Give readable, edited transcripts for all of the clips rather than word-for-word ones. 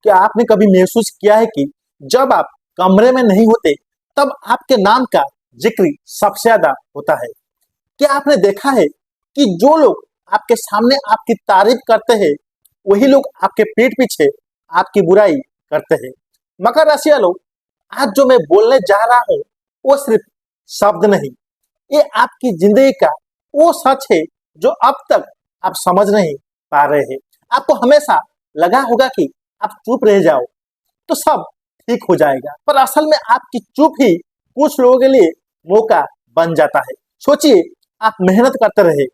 क्या आपने कभी महसूस किया है कि जब आप कमरे में नहीं होते तब आपके नाम का जिक्र सबसे ज्यादा होता है? क्या आपने देखा है कि जो लोग आपके सामने आपकी तारीफ करते हैं वही लोग आपके पीठ पीछे आपकी बुराई करते हैं? मकर राशि वालों, आज जो मैं बोलने जा रहा हूँ वो सिर्फ शब्द नहीं, ये आपकी जिंदगी का वो सच है जो अब तक आप समझ नहीं पा रहे हैं। आपको हमेशा लगा होगा कि आप चुप रह जाओ तो सब ठीक हो जाएगा, पर असल में आपकी चुप ही कुछ लोगों के लिए मौका बन जाता है। सोचिए, आप मेहनत करते रहे,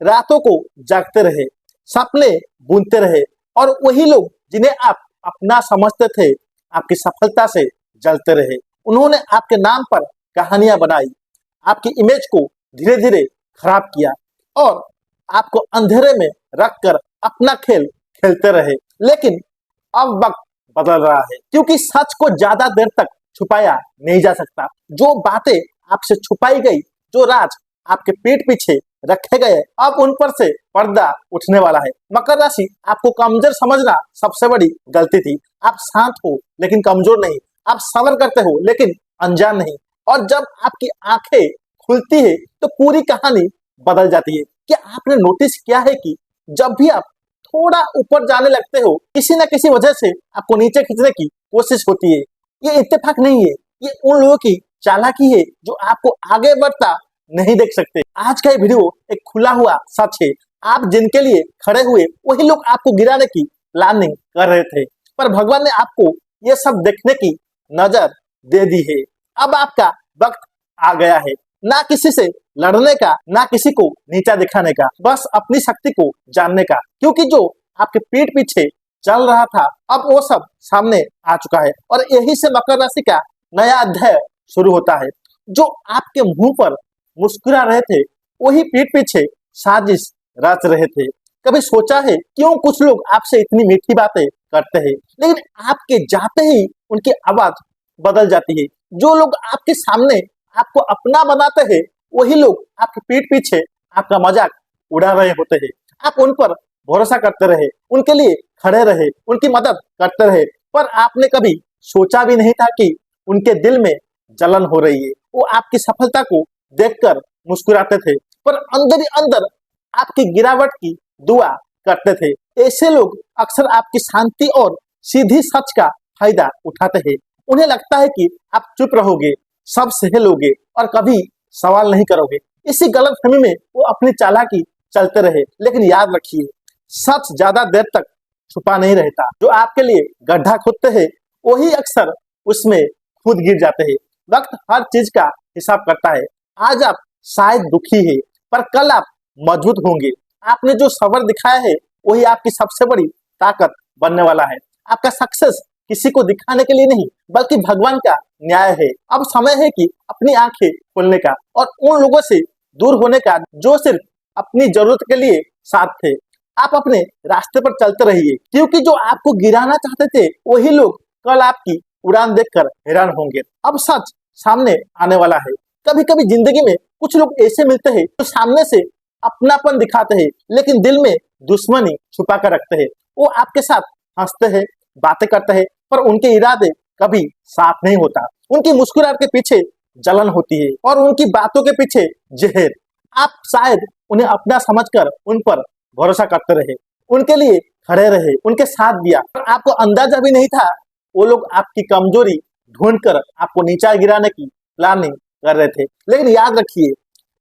रातों को जागते रहे, सपने बुनते रहे और वही लोग जिन्हें आप अपना समझते थे आपकी सफलता से जलते रहे। उन्होंने आपके नाम पर कहानियां बनाई, आपकी इमेज को धीरे धीरे खराब किया और आपको अंधेरे में रखकर अपना खेल खेलते रहे। लेकिन अब वक्त बदल रहा है, क्योंकि सच को ज्यादा देर तक छुपाया नहीं जा सकता। जो बातें आपसे छुपाई गई, जो राज आपके पीठ पीछे रखे गए, अब उन पर से पर्दा उठने वाला है। मकर राशि, आपको कमजोर समझना सबसे बड़ी गलती थी। आप शांत हो लेकिन कमजोर नहीं, आप सब्र करते हो लेकिन अनजान नहीं। और जब आपकी आंखें खुलती है तो पूरी कहानी बदल जाती है। क्या आपने नोटिस किया है कि जब भी आप थोड़ा ऊपर जाने लगते हो, किसी न किसी वजह से आपको नीचे खींचने की कोशिश होती है? ये इत्तेफाक नहीं है, ये उन लोगों की चालाकी है जो आपको आगे बढ़ता नहीं देख सकते। आज का ये वीडियो एक खुला हुआ सच है। आप जिनके लिए खड़े हुए वही लोग आपको गिराने की प्लानिंग कर रहे थे, पर भगवान ने आपको ये सब देखने की नजर दे दी है। अब आपका वक्त आ गया है, ना किसी से लड़ने का, ना किसी को नीचा दिखाने का, बस अपनी शक्ति को जानने का। क्योंकि जो आपके पीठ पीछे चल रहा था अब वो सब सामने आ चुका है और यही से मकर राशि का नया अध्याय शुरू होता है। जो आपके मुंह पर मुस्कुरा रहे थे वही पीठ पीछे साजिश रच रहे थे। कभी सोचा है क्यों कुछ लोग आपसे इतनी मीठी बातें करते हैं लेकिन आपके जाते ही उनकी आवाज बदल जाती है? जो लोग आपके सामने आपको अपना बनाते हैं वही लोग आपके पीठ पीछे आपका मजाक उड़ा रहे होते हैं। आप उन पर भरोसा करते रहे, उनके लिए खड़े रहे, उनकी मदद करते रहे, पर आपने कभी सोचा भी नहीं था कि उनके दिल में जलन हो रही है। वो आपकी सफलता को देखकर मुस्कुराते थे पर अंदर ही अंदर आपकी गिरावट की दुआ करते थे। ऐसे लोग अक्सर आपकी शांति और सीधी सच का फायदा उठाते हैं। उन्हें लगता है कि आप चुप रहोगे, सब सह लोगे और कभी सवाल नहीं करोगे। इसी गलतफहमी में वो अपनी चालाकी चलते रहे। लेकिन याद रखिए, सच ज्यादा देर तक छुपा नहीं रहता। जो आपके लिए गड्ढा खोदते हैं वही अक्सर उसमें खुद गिर जाते हैं। वक्त हर चीज का हिसाब करता है। आज आप शायद दुखी है पर कल आप मजबूत होंगे। आपने जो सब्र दिखाया है वही आपकी सबसे बड़ी ताकत बनने वाला है। आपका सक्सेस किसी को दिखाने के लिए नहीं बल्कि भगवान का न्याय है। अब समय है कि अपनी आंखें खोलने का और उन लोगों से दूर होने का जो सिर्फ अपनी जरूरत के लिए साथ थे। आप अपने रास्ते पर चलते रहिए, क्योंकि जो आपको गिराना चाहते थे वही लोग कल आपकी उड़ान देखकर हैरान होंगे। अब सच सामने आने वाला है। कभी कभी जिंदगी में कुछ लोग ऐसे मिलते हैं जो सामने से अपनापन दिखाते हैं लेकिन दिल में दुश्मनी छुपा कर रखते हैं। वो आपके साथ हंसते हैं, बातें करते हैं, पर उनके इरादे कभी साफ नहीं होता। उनकी मुस्कुराहट के पीछे जलन होती है और उनकी बातों के पीछे जहर। आप शायद उन्हें अपना समझकर उन पर भरोसा करते रहे, उनके लिए खड़े रहे, उनके साथ दिया, पर आपको अंदाजा भी नहीं था वो लोग आपकी कमजोरी ढूंढकर आपको नीचा गिराने की प्लानिंग कर रहे थे। लेकिन याद रखिए,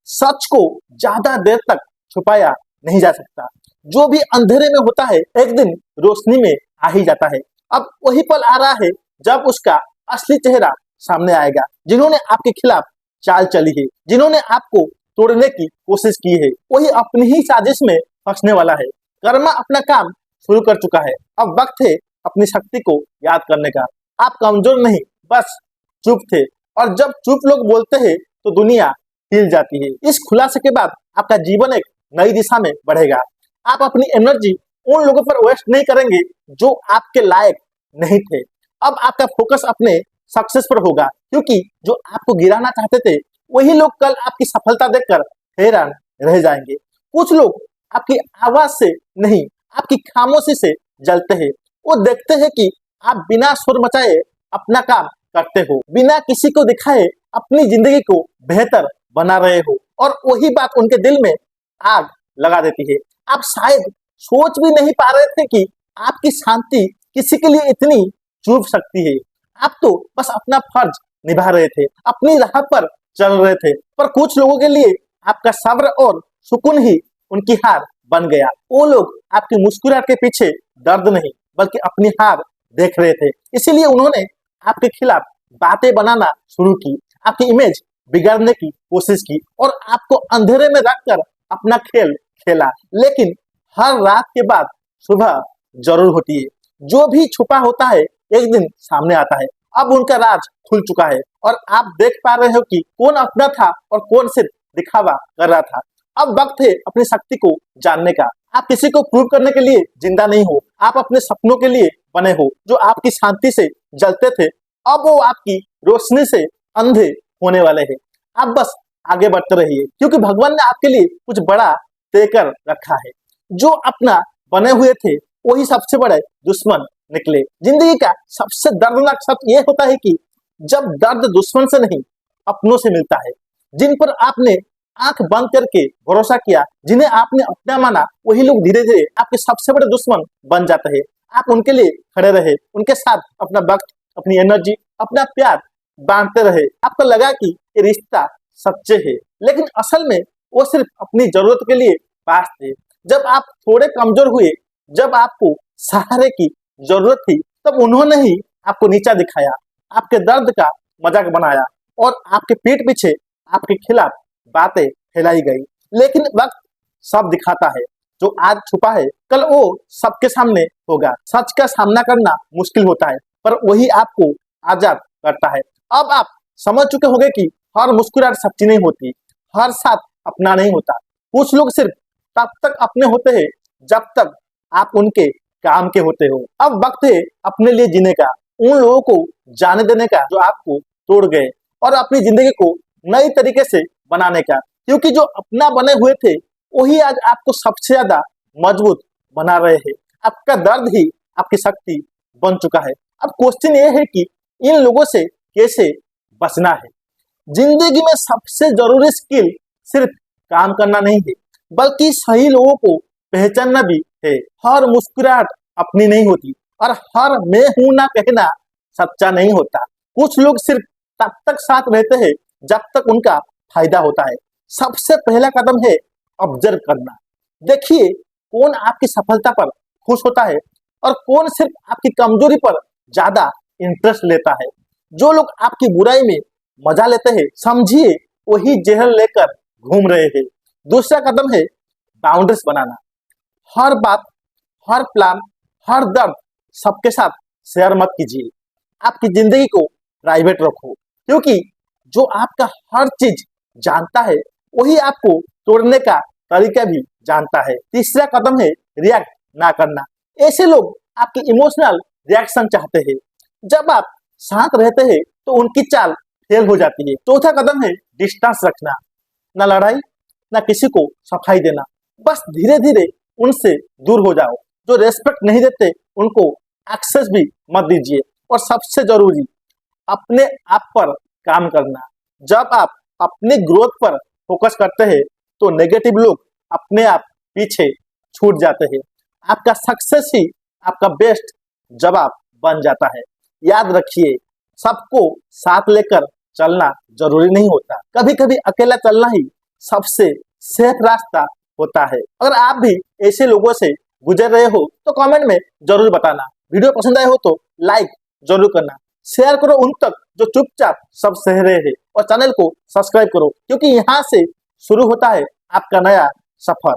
सच को ज्यादा देर तक छुपाया नहीं जा सकता। जो भी अंधेरे में होता है एक दिन रोशनी में आ ही जाता है। अब वही पल आ रहा है जब उसका असली चेहरा सामने आएगा। जिन्होंने आपके खिलाफ चाल चली है, जिन्होंने आपको तोड़ने की कोशिश की है, वही अपनी ही साजिश में फंसने वाला है। कर्मा अपना काम शुरू कर चुका है। अब वक्त है अपनी शक्ति को याद करने का। आप कमजोर नहीं, बस चुप थे, और जब चुप लोग बोलते हैं तो दुनिया हिल जाती है। इस खुलासे के बाद आपका जीवन एक नई दिशा में बढ़ेगा। आप अपनी एनर्जी उन लोगों पर वेस्ट नहीं करेंगे जो आपके लायक नहीं थे। अब आपका फोकस अपने सक्सेस पर होगा, क्योंकि जो आपको गिराना चाहते थे वही लोग कल आपकी सफलता देखकर हैरान रह जाएंगे। कुछ लोग आपकी आवाज से नहीं, आपकी खामोशी से जलते हैं। वो देखते हैं कि आप बिना शोर मचाए अपना काम करते हो, बिना किसी को दिखाए अपनी जिंदगी को बेहतर बना रहे हो, और वही बात उनके दिल में आग लगा देती है। आप शायद सोच भी नहीं पा रहे थे कि आपकी शांति किसी के लिए इतनी चुभ सकती है। आप तो बस अपना फर्ज निभा रहे थे, अपनी राह पर चल रहे थे, पर कुछ लोगों के लिए आपका सब्र और सुकून ही उनकी हार बन गया। वो लोग आपकी मुस्कुराहट के पीछे दर्द नहीं बल्कि अपनी हार देख रहे थे, इसीलिए उन्होंने आपके खिलाफ बातें बनाना शुरू की, आपकी इमेज बिगाड़ने की कोशिश की और आपको अंधेरे में रखकर अपना खेल खेला। लेकिन हर रात के बाद सुबह जरूर होती है। जो भी छुपा होता है एक दिन सामने आता है। अब उनका राज खुल चुका है और आप देख पा रहे हो कि कौन अपना था और कौन सिर्फ दिखावा कर रहा था। अब वक्त है अपनी शक्ति को जानने का। आप किसी को प्रूव करने के लिए जिंदा नहीं हो, आप अपने सपनों के लिए बने हो। जो आपकी शांति से जलते थे अब वो आपकी रोशनी से अंधे होने वाले हैं। आप बस आगे बढ़ते रहिए, क्योंकि भगवान ने आपके लिए कुछ बड़ा तय कर रखा है। जो अपना बने हुए थे वही सबसे बड़े दुश्मन निकले। जिंदगी का सबसे दर्दनाक सत्य ये होता है कि जब दर्द दुश्मन से नहीं अपनों से मिलता है। जिन पर आपने आंख बंद करके भरोसा किया, जिन्हें आपने अपना माना, वही लोग धीरे धीरे आपके सबसे बड़े दुश्मन बन जाते हैं। आप उनके लिए खड़े रहे, उनके साथ अपना वक्त, अपनी एनर्जी, अपना प्यार बांटते रहे। आपको लगा कि ये रिश्ता सच्चे है, लेकिन असल में वो सिर्फ अपनी जरूरत के लिए पास थे। जब आप थोड़े कमजोर हुए, जब आपको सहारे की जरूरत थी, तब उन्होंने ही आपको नीचा दिखाया, आपके दर्द का मजाक बनाया और आपके पीठ पीछे आपके खिलाफ बातें फैलाई गई। लेकिन वक्त सब दिखाता है। जो आज छुपा है कल वो सबके सामने होगा। सच का सामना करना मुश्किल होता है, पर वही आपको आजाद करता है। अब आप समझ चुके होंगे कि हर मुस्कुराहट सच्ची नहीं होती, हर साथ अपना नहीं होता। कुछ लोग सिर्फ तब तक अपने होते हैं जब तक आप उनके काम के होते हो। अब वक्त है अपने लिए जीने का, उन लोगों को जाने देने का जो आपको तोड़ गए, और अपनी जिंदगी को नई तरीके से बनाने का, क्योंकि जो अपना बने हुए थे वही आज आपको सबसे ज्यादा मजबूत बना रहे हैं। आपका दर्द ही आपकी शक्ति बन चुका है। अब क्वेश्चन ये है कि इन लोगों से कैसे बचना है। जिंदगी में सबसे जरूरी स्किल सिर्फ काम करना नहीं है, बल्कि सही लोगों को पहचानना भी है। हर मुस्कुराहट अपनी नहीं होती और हर मैं हूं ना कहना सच्चा नहीं होता। कुछ लोग सिर्फ तब तक साथ रहते हैं जब तक उनका फायदा होता है। सबसे पहला कदम है ऑब्जर्व करना। देखिए कौन आपकी सफलता पर खुश होता है और कौन सिर्फ आपकी कमजोरी पर ज्यादा इंटरेस्ट लेता है। जो लोग आपकी बुराई में मजा लेते हैं, समझिए वही जहर लेकर घूम रहे हैं। दूसरा कदम है बाउंड्रीज बनाना। हर बात, हर प्लान, हर दर्द सबके साथ शेयर मत कीजिए। आपकी जिंदगी को प्राइवेट रखो, क्योंकि जो आपका हर चीज जानता है वही आपको तोड़ने का तरीका भी जानता है। तीसरा कदम है रिएक्ट ना करना। ऐसे लोग आपकी इमोशनल रिएक्शन चाहते हैं। जब आप शांत रहते हैं तो उनकी चाल फेल हो जाती है। चौथा कदम है डिस्टेंस रखना। ना लड़ाई, ना किसी को सफाई देना, बस धीरे धीरे उनसे दूर हो जाओ। जो रेस्पेक्ट नहीं देते उनको एक्सेस भी मत दीजिए। और सबसे जरूरी, अपने आप पर काम करना। जब आप अपने ग्रोथ पर फोकस करते हैं तो नेगेटिव लोग अपने आप पीछे छूट जाते हैं। आपका सक्सेस ही आपका बेस्ट जवाब बन जाता है। याद रखिए, सबको साथ लेकर चलना जरूरी नहीं होता। कभी कभी अकेला चलना ही सबसे सेफ रास्ता होता है। अगर आप भी ऐसे लोगों से गुजर रहे हो तो कमेंट में जरूर बताना। वीडियो पसंद आए हो तो लाइक जरूर करना, शेयर करो उन तक जो चुपचाप सब सह रहे हैं, और चैनल को सब्सक्राइब करो, क्योंकि यहाँ से शुरू होता है आपका नया सफर।